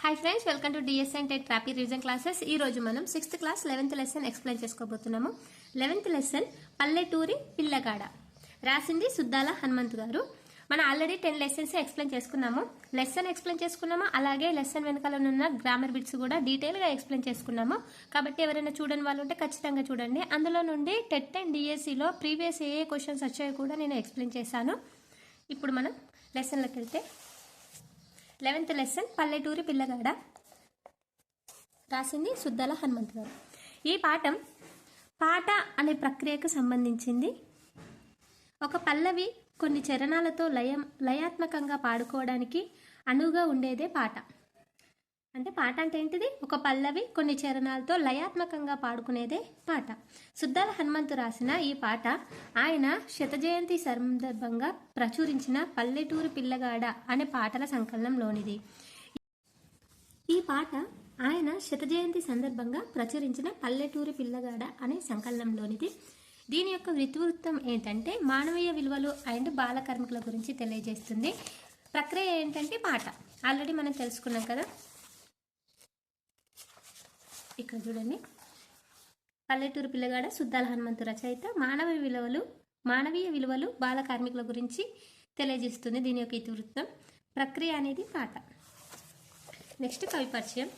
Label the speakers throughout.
Speaker 1: Hi friends, welcome to DSN tech రాపీ revision classes. ఈ రోజు మనం 6th class 11th lesson explain చేసుకోబోతున్నాము. 11th లెసన్ పల్లెటూరి పిల్లగాడ, రాసింది సుద్దాల హనుమంత్ గారు. మనం ఆల్రెడీ 10 లెసన్స్ ఎక్స్ప్లెయిన్ చేసుకున్నాము. లెసన్ ఎక్స్ప్లెయిన్ చేసుకున్నాము, అలాగే లెసన్ వెనకాల ఉన్న గ్రామర్ బిట్స్ కూడా డీటెయిల్గా ఎక్స్ప్లెయిన్ చేసుకున్నాము. కాబట్టి ఎవరైనా చూడని వాళ్ళు ఉంటే ఖచ్చితంగా చూడండి. అందులో నుండి టెట్ అండ్ డిఎస్సిలో ప్రీవియస్ ఏ క్వశ్చన్స్ వచ్చాయో కూడా నేను ఎక్స్ప్లెయిన్ చేశాను. ఇప్పుడు మనం లెసన్లోకి వెళ్తే 11th లెసన్ పల్లెటూరి పిల్లగాడ, రాసింది సుద్దాల హనుమంత్ గారు. ఈ పాట అనే ప్రక్రియకు సంబంధించింది. ఒక పల్లవి కొన్ని చరణాలతో లయాత్మకంగా పాడుకోవడానికి అనువుగా ఉండేదే పాట. అంటే పాట అంటే ఏంటిది? ఒక పల్లవి కొన్ని చరణాలతో లయాత్మకంగా పాడుకునేదే పాట. సుద్దాల హనుమంతు రాసిన ఈ పాట ఆయన శతజయంతి సందర్భంగా ప్రచురించిన పల్లెటూరు పిల్లగాడ అనే పాటల సంకలనంలోనిది. ఈ పాట ఆయన శతజయంతి సందర్భంగా ప్రచురించిన పల్లెటూరు పిల్లగాడ అనే సంకలనంలోనిది. దీని యొక్క ఇతివృత్తం ఏంటంటే మానవీయ విలువలు అండ్ బాల కార్మికుల గురించి తెలియజేస్తుంది. ప్రక్రియ ఏంటంటే పాట ఆల్రెడీ మనం తెలుసుకున్నాం కదా. ఇక్కడ చూడండి, పల్లెటూరు పిల్లగాడ సుద్దాల హనుమంతు రచయిత మానవీయ విలువలు బాల కార్మికుల గురించి తెలియజేస్తుంది. దీని యొక్క ఇతివృత్తం. ప్రక్రియ అనేది పాట. నెక్స్ట్ కవి పరిచయం.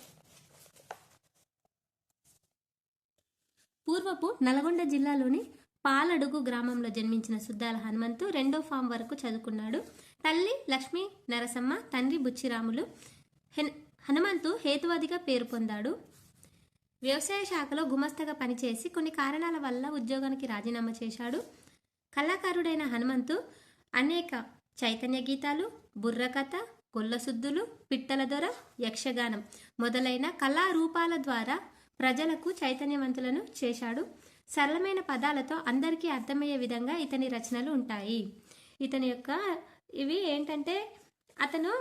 Speaker 1: పూర్వపు నల్గొండ జిల్లాలోని పాలడుగు గ్రామంలో జన్మించిన సుద్దాల హనుమంతు 2వ ఫామ్ వరకు చదువుకున్నాడు. తల్లి లక్ష్మీ నరసమ్మ, తండ్రి బుచ్చిరాములు. హనుమంతు హేతువాదిగా పేరు పొందాడు. వ్యవసాయ శాఖలో గుమస్తగా పనిచేసి కొన్ని కారణాల వల్ల ఉద్యోగానికి రాజీనామా చేశాడు. కళాకారుడైన హనుమంతు అనేక చైతన్య గీతాలు, బుర్రకథ, గొల్లసుద్దులు, పిట్టల దొర, యక్షగానం మొదలైన కళారూపాల ద్వారా ప్రజలకు చైతన్యవంతులను చేశాడు. సరళమైన పదాలతో అందరికీ అర్థమయ్యే విధంగా ఇతని రచనలు ఉంటాయి. ఇతని యొక్క ఇవి ఏంటంటే, అతను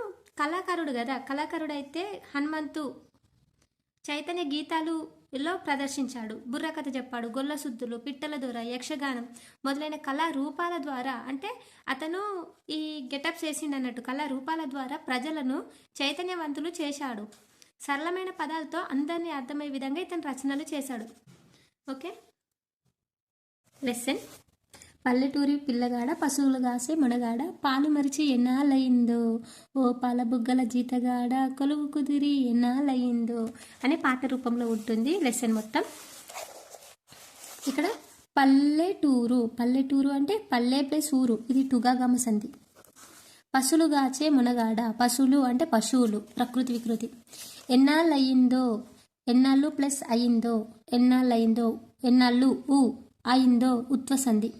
Speaker 1: కళాకారుడు కదా. కళాకారుడైతే హనుమంతు చైతన్య గీతాలులో ప్రదర్శించాడు, బుర్రకథ చెప్పాడు, గొల్లసుద్దులు, పిట్టల దొర, యక్షగానం మొదలైన కళా రూపాల ద్వారా, అంటే అతను ఈ గెటప్స్ వేసిండు అన్నట్టు, కళా రూపాల ద్వారా ప్రజలను చైతన్యవంతులు చేశాడు. సరళమైన పదాలతో అందరినీ అర్థమయ్యే విధంగా ఇతను రచనలు చేశాడు. Okay, lesson. పల్లెటూరి పిల్లగాడ, పశువులు కాసే మునగాడ, పాలు మరిచి ఎన్నాళ్ళయిందో, ఓ పాల బుగ్గల జీతగాడ, కొలువు కుదిరి ఎన్నాళ్ళయిందో అనే పాట రూపంలో ఉంటుంది లెసన్ మొత్తం. ఇక్కడ పల్లెటూరు అంటే పల్లె ప్లస్ ఊరు, ఇది టుగాగమ సంధి. పశువులు కాచే మునగాడ, పశువులు అంటే పశువులు, ప్రకృతి వికృతి. ఎన్నాళ్ళయిందో, ఎన్నాళ్ళు ప్లస్ అయిందో, ఎన్నాళ్ళయిందో, ఎన్నాళ్ళు అయిందో ఉత్వసంధి.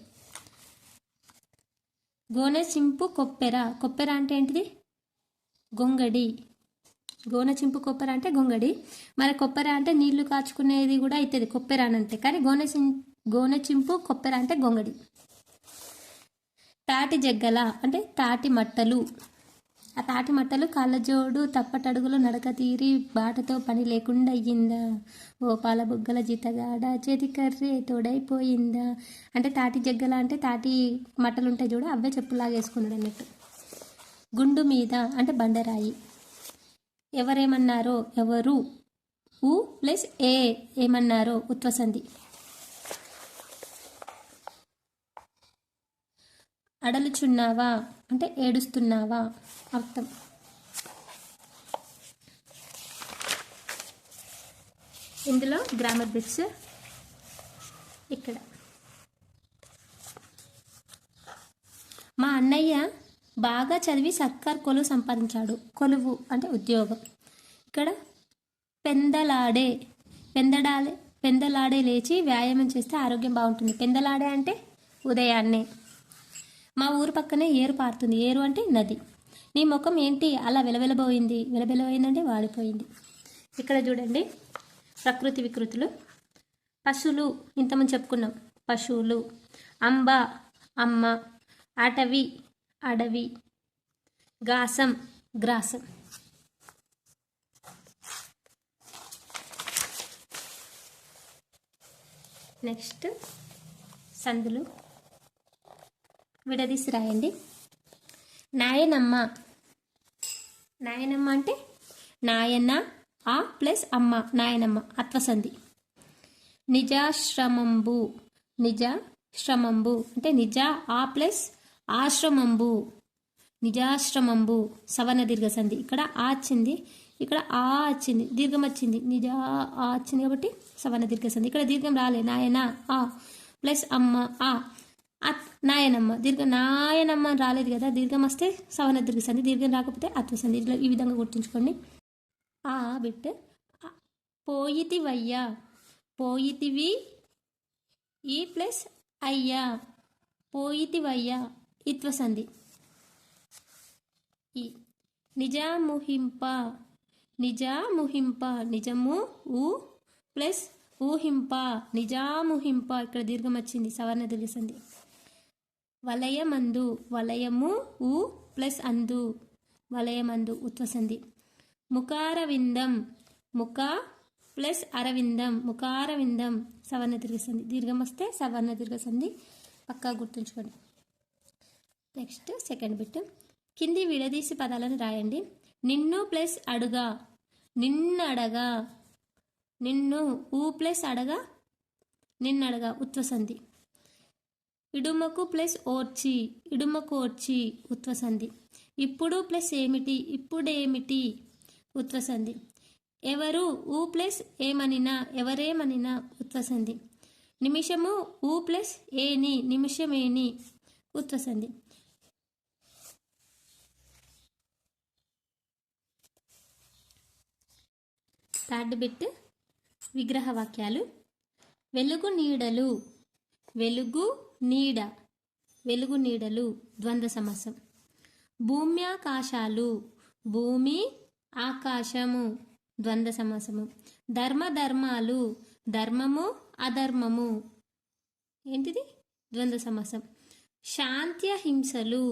Speaker 1: గోనె చింపు కొప్పెర, కొప్పెర అంటే ఏంటిది? గొంగడి. గోనె చింపు కొప్పెర అంటే గొంగడి. మరి కొప్పెర అంటే నీళ్లు కాచుకునేది కూడా అవుతుంది కొప్పెర అని అంటే, కానీ గోనె చింపు కొప్పెర అంటే గొంగడి. తాటి జగ్గల అంటే తాటి మట్టలు. ఆ తాటి మట్టలు కాళ్ళజోడు తప్పటడుగులు నడక తీరి బాటతో పని లేకుండా అయ్యిందా, ఓ పాల బుగ్గల జీతగాడ చేతి కర్రే తోడైపోయిందా. అంటే తాటి జగ్గల అంటే తాటి మట్టలు ఉంటాయి చూడ, అవే చెప్పులాగా వేసుకున్నాడు అన్నట్టు. గుండు మీద అంటే బండరాయి. ఎవరేమన్నారో, ఎవరు ఊ ప్లస్ ఏమన్నారో ఉత్వసంధి. అడలుచున్నావా అంటే ఏడుస్తున్నావా అర్థం. ఇందులో గ్రామర్ బిట్స్. ఇక్కడ మా అన్నయ్య బాగా చదివి సర్కార్ కొలువు సంపాదించాడు. కొలువు అంటే ఉద్యోగం. ఇక్కడ పెందలాడే లేచి వ్యాయామం చేస్తే ఆరోగ్యం బాగుంటుంది. పెందలాడే అంటే ఉదయాన్నే. మా ఊరు పక్కనే ఏరు పారుతుంది. ఏరు అంటే నది. నీ ముఖం ఏంటి అలా వెలవెలబోయిందంటే వాడిపోయింది. ఇక్కడ చూడండి, ప్రకృతి వికృతులు. పశువులు ఇంతమంది చెప్పుకున్నాం, పశువులు. అంబ అమ్మ, అడవి, గాసం గ్రాసం. నెక్స్ట్ సందులు విడదీసి రాయండి. నాయనమ్మ అంటే నాయన ఆ ప్లస్ అమ్మ నాయనమ్మ అత్వసంధి. నిజాశ్రమంబు నిజాశ్రమంబు అంటే నిజ ఆ ప్లస్ ఆశ్రమంబు నిజాశ్రమంబు సవర్ణ దీర్ఘ సంధి. ఇక్కడ ఆ వచ్చింది, ఇక్కడ ఆ వచ్చింది, దీర్ఘం వచ్చింది, నిజా ఆ వచ్చింది కాబట్టి సవర్ణ దీర్ఘ సంధి. ఇక్కడ దీర్ఘం రాలే, నాయన ఆ ప్లస్ అమ్మ ఆ నాయనమ్మ దీర్ఘం నాయనమ్మ రాలేదు కదా, దీర్ఘం వస్తే సవర్ణ దీర్ఘ సంధి, దీర్ఘం రాకపోతే అత్వ సంధి. ఇట్లా ఈ విధంగా గుర్తుంచుకోండి. ఆ బిట్ పోయితివయ్యా పోయితివి ఈ ప్లస్ అయ్యా పోయితివయ్యా ఇత్వ సంధి. ఈ నిజాముహింప నిజాముహింప నిజము ఊ ప్లస్ ఊహింప నిజాముహింప ఇక్కడ దీర్ఘం వచ్చింది, సవర్ణ దీర్ఘ సంధి. వలయమందు వలయము ఊ ప్లస్ అందు వలయమందు ఉత్వ సంధి. ముఖారవిందం ముఖ ప్లస్ అరవిందం ముఖారవిందం సవర్ణ దీర్ఘ సంధి. దీర్ఘం వస్తే సవర్ణ దీర్ఘ సంధి పక్కా గుర్తుంచుకోండి. Next second bit. కింది విడదీసి పదాలను రాయండి. నిన్ను ప్లస్ అడుగా నిన్నడగా నిన్ను ఊ ప్లస్ అడగా నిన్నడగా ఉత్వ సంధి. ఇడుమకు ప్లస్ ఓర్చి ఇడుమకు ఓర్చి ఉత్వ సంధి. ఇప్పుడు ప్లస్ ఏమిటి ఇప్పుడేమిటి ఉత్వ సంధి. ఎవరు ఊ ప్లస్ ఏమనినా ఎవరేమనినా ఉత్వ సంధి. నిమిషము ఊ ప్లస్ ఏని నిమిషమేని ఉత్వ సంధి. థర్డ్ బిట్ విగ్రహ వాక్యాలు. వెలుగు నీడలు వెలుగు నీడ వెలుగు నీడలు ద్వంద్వ సమాసం. భూమ్యాకాశాలు భూమి ఆకాశము ద్వంద్వ సమాసము. ధర్మధర్మాలు ధర్మము అధర్మము ఏంటిది ద్వంద్వ సమాసం. శాంత్యహింసలు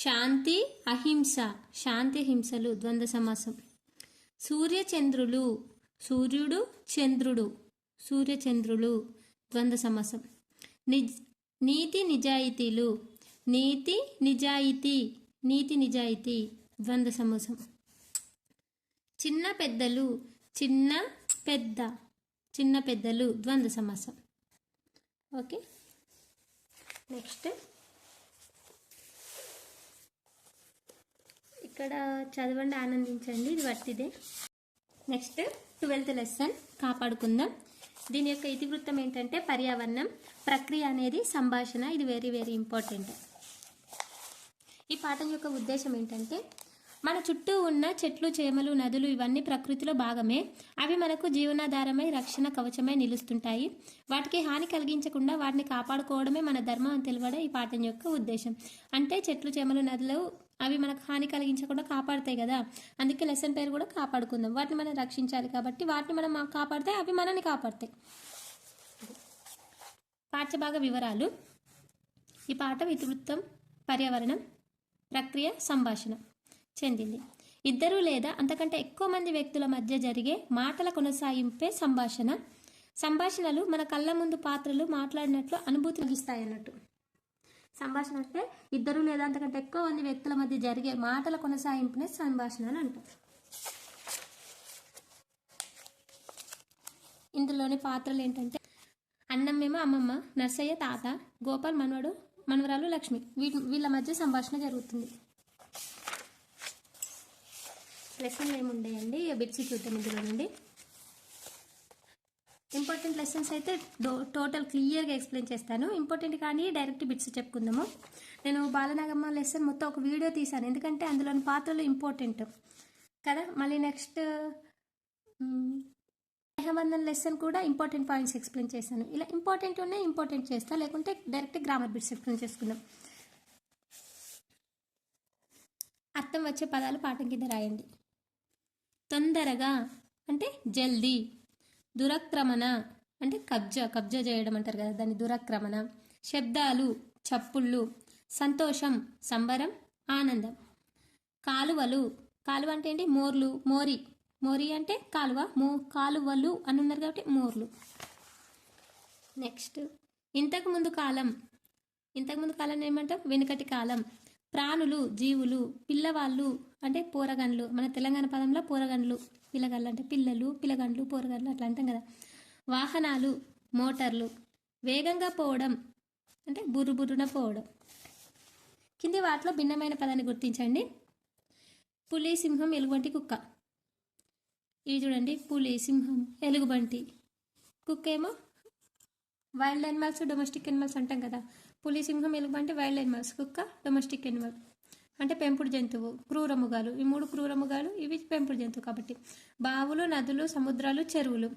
Speaker 1: శాంతి అహింస శాంతి హింసలు ద్వంద్వ సమాసం. సూర్యచంద్రులు సూర్యుడు చంద్రుడు సూర్యచంద్రులు ద్వంద్వ సమాసం. నీతి నిజాయితీలు నీతి నిజాయితీ నీతి నిజాయితీ ద్వంద్వ సమాసం. చిన్న పెద్దలు చిన్న పెద్ద చిన్న పెద్దలు ద్వంద్వ సమాసం. ఓకే, నెక్స్ట్ ఇక్కడ చదవండి, ఆనందించండి, ఇది వట్టిదే. నెక్స్ట్ 12th లెసన్ కాపాడుకుందాం. దీని యొక్క ఇతివృత్తం ఏంటంటే పర్యావరణం, ప్రక్రియ అనేది సంభాషణ. ఇది వెరీ వెరీ ఇంపార్టెంట్. ఈ పాఠం యొక్క ఉద్దేశం ఏంటంటే మన చుట్టూ ఉన్న చెట్లు చేమలు నదులు ఇవన్నీ ప్రకృతిలో భాగమే. అవి మనకు జీవనాధారమై రక్షణ కవచమై నిలుస్తుంటాయి. వాటికి హాని కలిగించకుండా వాటిని కాపాడుకోవడమే మన ధర్మం అని తెలియడం ఈ పాఠం యొక్క ఉద్దేశం. అంటే చెట్లు చేమలు నదులు అవి మనకు హాని కలిగించకుండా కాపాడుతాయి కదా, అందుకే లెసన్ పేరు కూడా కాపాడుకుందాం. వాటిని మనం రక్షించాలి కాబట్టి వాటిని మనం కాపాడితే అవి మనల్ని కాపాడతాయి. పాఠ్యభాగ వివరాలు. ఈ పాఠం ఇతివృత్తం పర్యావరణం ప్రక్రియ సంభాషణ చెందింది. ఇద్దరు లేదా అంతకంటే ఎక్కువ మంది వ్యక్తుల మధ్య జరిగే మాటల కొనసాగింపే సంభాషణ. సంభాషణలు మన కళ్ళ ముందు పాత్రలు మాట్లాడినట్లు అనుభూతి కలిగిస్తాయి అన్నట్టు. సంభాషణ అంటే ఇద్దరు లేదా అంతకంటే ఎక్కువ మంది వ్యక్తుల మధ్య జరిగే మాటల కొనసాగింపునే సంభాషణ అని అంటారు. ఇందులోని పాత్రలు ఏంటంటే అన్నమ్మేమో అమ్మమ్మ, నర్సయ్య తాత, గోపాల్ మనవడు మనవరాలు లక్ష్మి. వీళ్ళ మధ్య సంభాషణ జరుగుతుంది. లెసన్లు ఏముండేయండి, బిట్స్ చూద్దాం ఇందులో నుండి. ఇంపార్టెంట్ లెసన్స్ అయితే టోటల్ క్లియర్గా ఎక్స్ప్లెయిన్ చేస్తాను. ఇంపార్టెంట్ కానీ డైరెక్ట్ బిట్స్ చెప్పుకుందాము. నేను బాలనాగమ్మ లెసన్ మొత్తం ఒక వీడియో తీశాను, ఎందుకంటే అందులోని పాత్రలు ఇంపార్టెంట్ కదా. మళ్ళీ నెక్స్ట్ స్నేహబంధన్ లెసన్ కూడా ఇంపార్టెంట్ పాయింట్స్ ఎక్స్ప్లెయిన్ చేశాను. ఇలా ఇంపార్టెంట్ ఉన్నాయి ఇంపార్టెంట్ చేస్తా, లేకుంటే డైరెక్ట్ గ్రామర్ బిట్స్ ఎక్స్ప్లెయిన్ చేసుకుందాం. అర్థం వచ్చే పదాలు పాఠం కింద రాయండి. తొందరగా అంటే జల్దీ. దురక్రమణ అంటే కబ్జా చేయడం అంటారు కదా, దాన్ని దురక్రమణ. శబ్దాలు చప్పుళ్ళు. సంతోషం సంబరం ఆనందం. కాలువలు కాలువ అంటే ఏంటి మోర్లు మోరి అంటే కాలువ, కాలువలు అని ఉన్నారు కాబట్టి మోర్లు. నెక్స్ట్ ఇంతకుముందు కాలం ఏమంటాం వెనుకటి కాలం. ప్రాణులు జీవులు. పిల్లవాళ్ళు అంటే పోరగండ్లు, మన తెలంగాణ పదంలో పోరగండ్లు, పిల్లగాళ్ళు అంటే పిల్లలు, పిల్లగండ్లు, పోరగండ్లు అట్లా అంటాం కదా. వాహనాలు, మోటార్లు. వేగంగా పోవడం అంటే బుర్రున పోవడం. కింది వాటిలో భిన్నమైన పదాన్ని గుర్తించండి. పులి, సింహం, ఎలుగుబంటి, కుక్క. ఇవి చూడండి, పులి, సింహం, ఎలుగుబంటి. కుక్క ఏమో వైల్డ్ యానిమల్స్, డొమెస్టిక్ యానిమల్స్ అంటాం కదా. పులి, సింహం, ఎలుగుబంటి వైల్డ్ యానిమల్స్, కుక్క డొమెస్టిక్ యానిమల్ అంటే పెంపుడు జంతువు. క్రూరముగాలు, ఈ 3 క్రూరముగాలు, ఇవి పెంపుడు జంతువు కాబట్టి. బావులు, నదులు, సముద్రాలు, చెరువులు.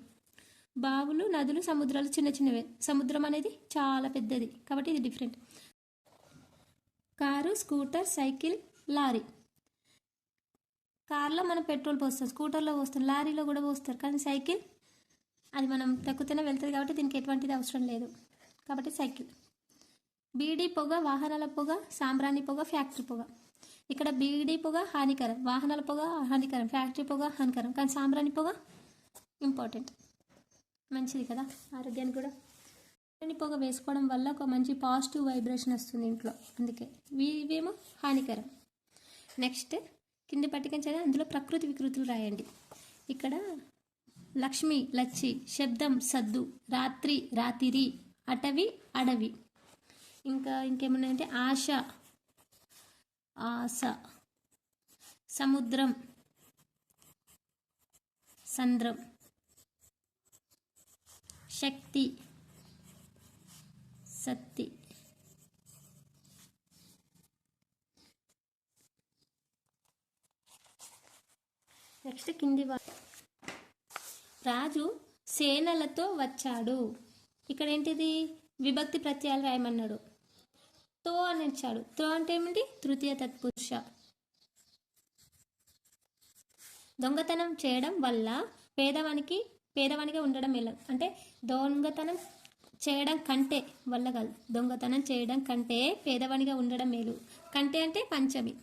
Speaker 1: బావులు, నదులు, సముద్రాలు చిన్న చిన్నవే. సముద్రం అనేది చాలా పెద్దది కాబట్టి ఇది different. Car, scooter, cycle, lorry. కార్లో మనం పెట్రోల్ పోస్తాం, స్కూటర్లో పోస్తాం, లారీలో కూడా పోస్తారు. కానీ సైకిల్ అది మనం తక్కువనే వెళ్తుంది కాబట్టి దీనికి ఎటువంటిది అవసరం లేదు కాబట్టి సైకిల్. బీడీ పొగ, వాహనాల పొగ, సాంబ్రాణి పొగ, ఫ్యాక్టరీ పొగ. ఇక్కడ బీడీ పొగ హానికరం, వాహనాల పొగ హానికరం, ఫ్యాక్టరీ పొగ హానికరం. కానీ సాంబ్రాణి పొగ ఇంపార్టెంట్, మంచిది కదా ఆరోగ్యానికి కూడా. సాంబ్రాణి పొగ వేసుకోవడం వల్ల ఒక మంచి పాజిటివ్ వైబ్రేషన్ వస్తుంది ఇంట్లో, అందుకే ఇవేమో హానికరం. నెక్స్ట్ కింది పట్టికంచగా అందులో ప్రకృతి వికృతులు రాయండి. ఇక్కడ లక్ష్మి, లచ్చి, శబ్దం, సద్దు, రాత్రి, రాతిరి, అటవి, అడవి. ఇంకేమున్నాయంటే ఆశ, ఆశ, సముద్రం, సంద్రం, శక్తి, సత్తి. నెక్స్ట్ కింది రాజు సేనలతో వచ్చాడు. ఇక్కడ ఏంటిది విభక్తి ప్రత్యయాలు రాయమన్నాడు. తో అని ఇచ్చాడు. తో అంటే ఏమిటి? తృతీయ తత్పురుష. దొంగతనం చేయడం వల్ల పేదవానిగా ఉండడం మేలు. అంటే దొంగతనం చేయడం కంటే వల్ల కాదు, దొంగతనం చేయడం కంటే పేదవానిగా ఉండడం మేలు. కంటే అంటే పంచమి.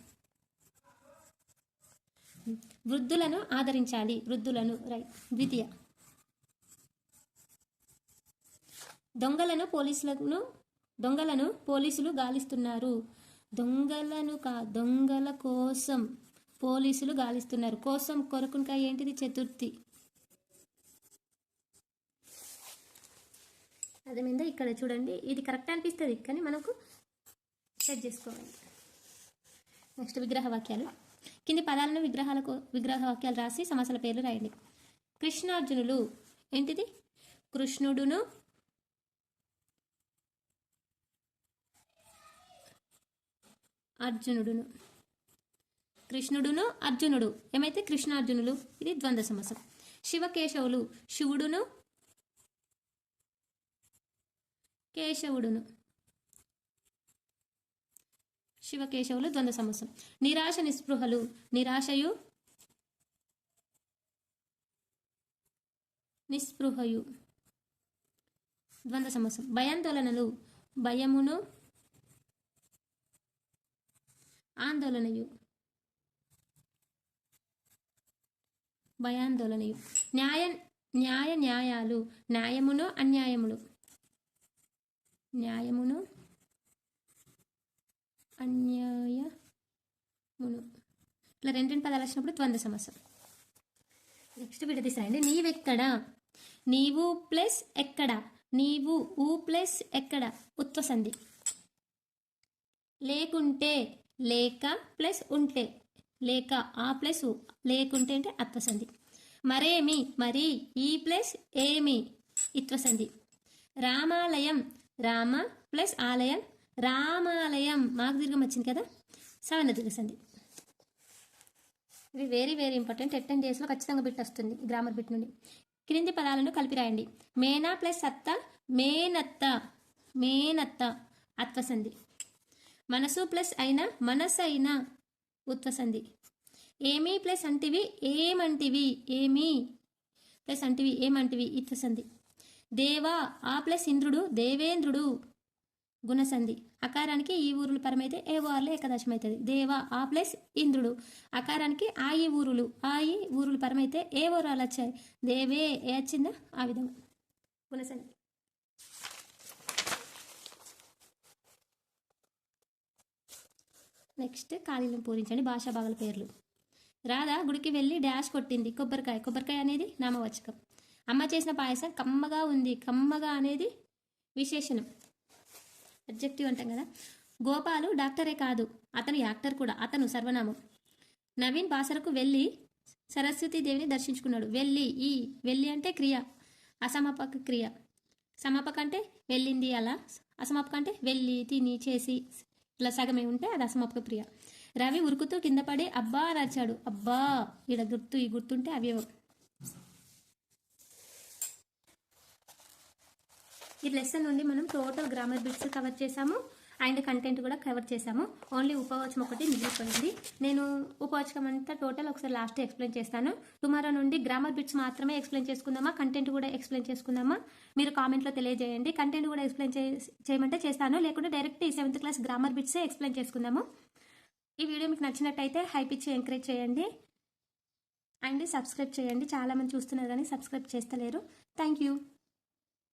Speaker 1: వృద్ధులను ఆదరించాలి. వృద్ధులను ద్వితీయ. దొంగలను పోలీసులు గాలిస్తున్నారు. దొంగల కోసం పోలీసులు గాలిస్తున్నారు. కోసం కొరకునికా ఏంటిది? చతుర్థి. అదేమైందా? ఇక్కడ చూడండి, ఇది కరెక్ట్ అనిపిస్తుంది కానీ మనకు సెట్ చేసుకోవాలి. నెక్స్ట్ విగ్రహ వాక్యాలు. కింది పదాలను విగ్రహ వాక్యాలు రాసి సమాసాల పేర్లు రాయండి. కృష్ణార్జునులు ఏంటిది? కృష్ణుడును అర్జునుడును. కృష్ణుడును అర్జునుడు ఏమైతే కృష్ణార్జునులు, ఇది ద్వంద్వ సమాసం. శివకేశవులు శివుడును కేశవుడును. శివకేశవులు ద్వంద్వ సమాసం. నిరాశ నిస్పృహలు నిరాశయు నిస్పృహయు ద్వంద్వ సమాసం. భయాందోళనలు భయమును ఆందోళనయు భయాందోళనయు. న్యాయాలు న్యాయమును అన్యాయములు న్యాయమును అన్యాయమును. ఇట్లా రెండు పదాలు వచ్చినప్పుడు ద్వంద్వ సమాసం. నెక్స్ట్ విడదీసాయండి. నీవెక్కడ, నీవు ప్లస్ ఎక్కడ, నీవు ఊ ప్లస్ ఎక్కడ ఉత్వ సంధి. లేకుంటే లేక ప్లస్ ఉంటే లేక ఆ ప్లస్ ఊ, లేకుంటే అంటే అత్వసంధి. మరేమి మరి ఈ ప్లస్ ఏమి ఇత్వసంధి. రామాలయం రామ ప్లస్ ఆలయం రామాలయం, మాకు దీర్ఘం వచ్చింది కదా, సవర్ణ దీర్ఘ సంధి. ఇవి వెరీ వెరీ ఇంపార్టెంట్. 10 డేస్లో ఖచ్చితంగా బిట్ వస్తుంది గ్రామర్ బిట్ నుండి. క్రింది పదాలను కలిపి రాయండి. మేనా ప్లస్ అత్త మేనత్త మేనత్త అత్వసంధి. మనసు ప్లస్ అయినా మనసైన ఉత్వసంధి. ఏమీ ప్లస్ అంటివి ఏమంటివి ఏమీ ప్లస్ అంటివి ఏమంటివి ఇత్వసంధి. దేవా ఆ ప్లస్ ఇంద్రుడు దేవేంద్రుడు గుణసంధి. అకారానికి ఈ ఊరులు పరమైతే ఏ వార్లో ఏకదాశం అవుతుంది. దేవా ఆ ప్లస్ ఇంద్రుడు. అకారానికి ఆ ఈ ఊరులు పరమైతే ఏ ఓరాలు వచ్చాయి. దేవే ఏ వచ్చిందా ఆ విధంగా గుణసంధి. నెక్స్ట్ ఖాళీలను పూరించండి. భాషా భాగాల పేర్లు. రాధ గుడికి వెళ్ళి డాష్ కొట్టింది. కొబ్బరికాయ అనేది నామవాచకం. అమ్మ చేసిన పాయసం కమ్మగా ఉంది. కమ్మగా అనేది విశేషణం, అడ్జెక్టివ్ అంటాం కదా. గోపాలు డాక్టరే కాదు, అతను యాక్టర్ కూడా. అతను సర్వనామం. నవీన్ బాసరకు వెళ్ళి సరస్వతీదేవిని దర్శించుకున్నాడు. వెళ్ళి అంటే క్రియ, అసమాపక క్రియ. సమాపక అంటే వెళ్ళింది అలా, అసమాపక అంటే వెళ్ళి తిని చేసి ఇలా సగమే ఉంటే అది అసమాపక క్రియ. రవి ఉరుకుతూ కింద పడి అబ్బా నచ్చాడు. అబ్బా ఈడ ఈ గుర్తుంటే అవయవం. ఈ లెసన్ నుండి మనం టోటల్ గ్రామర్ బిట్స్ కవర్ చేసాము అండ్ కంటెంట్ కూడా కవర్ చేసాము. ఓన్లీ ఉపవాచకం ఒకటి మిగిలిపోయింది. నేను ఉపవాచకం అంతా టోటల్ ఒకసారి లాస్ట్ ఎక్స్ప్లెయిన్ చేస్తాను. టుమారో నుండి గ్రామర్ బిట్స్ మాత్రమే ఎక్స్ప్లెయిన్ చేసుకుందామా, కంటెంట్ కూడా ఎక్స్ప్లెయిన్ చేసుకుందామా? మీరు కామెంట్లో తెలియజేయండి. కంటెంట్ కూడా ఎక్స్ప్లెయిన్ చేయమంటే చేస్తాను, లేకుంటే డైరెక్ట్ ఈ 7th క్లాస్ గ్రామర్ బిట్సే ఎక్స్ప్లెయిన్ చేసుకుందాము. ఈ వీడియో మీకు నచ్చినట్టయితే హైప్ ఇచ్చి ఎంకరేజ్ చేయండి అండ్ సబ్స్క్రైబ్ చేయండి. చాలామంది చూస్తున్నారు కానీ సబ్స్క్రైబ్ చేస్తలేరు. Thank you.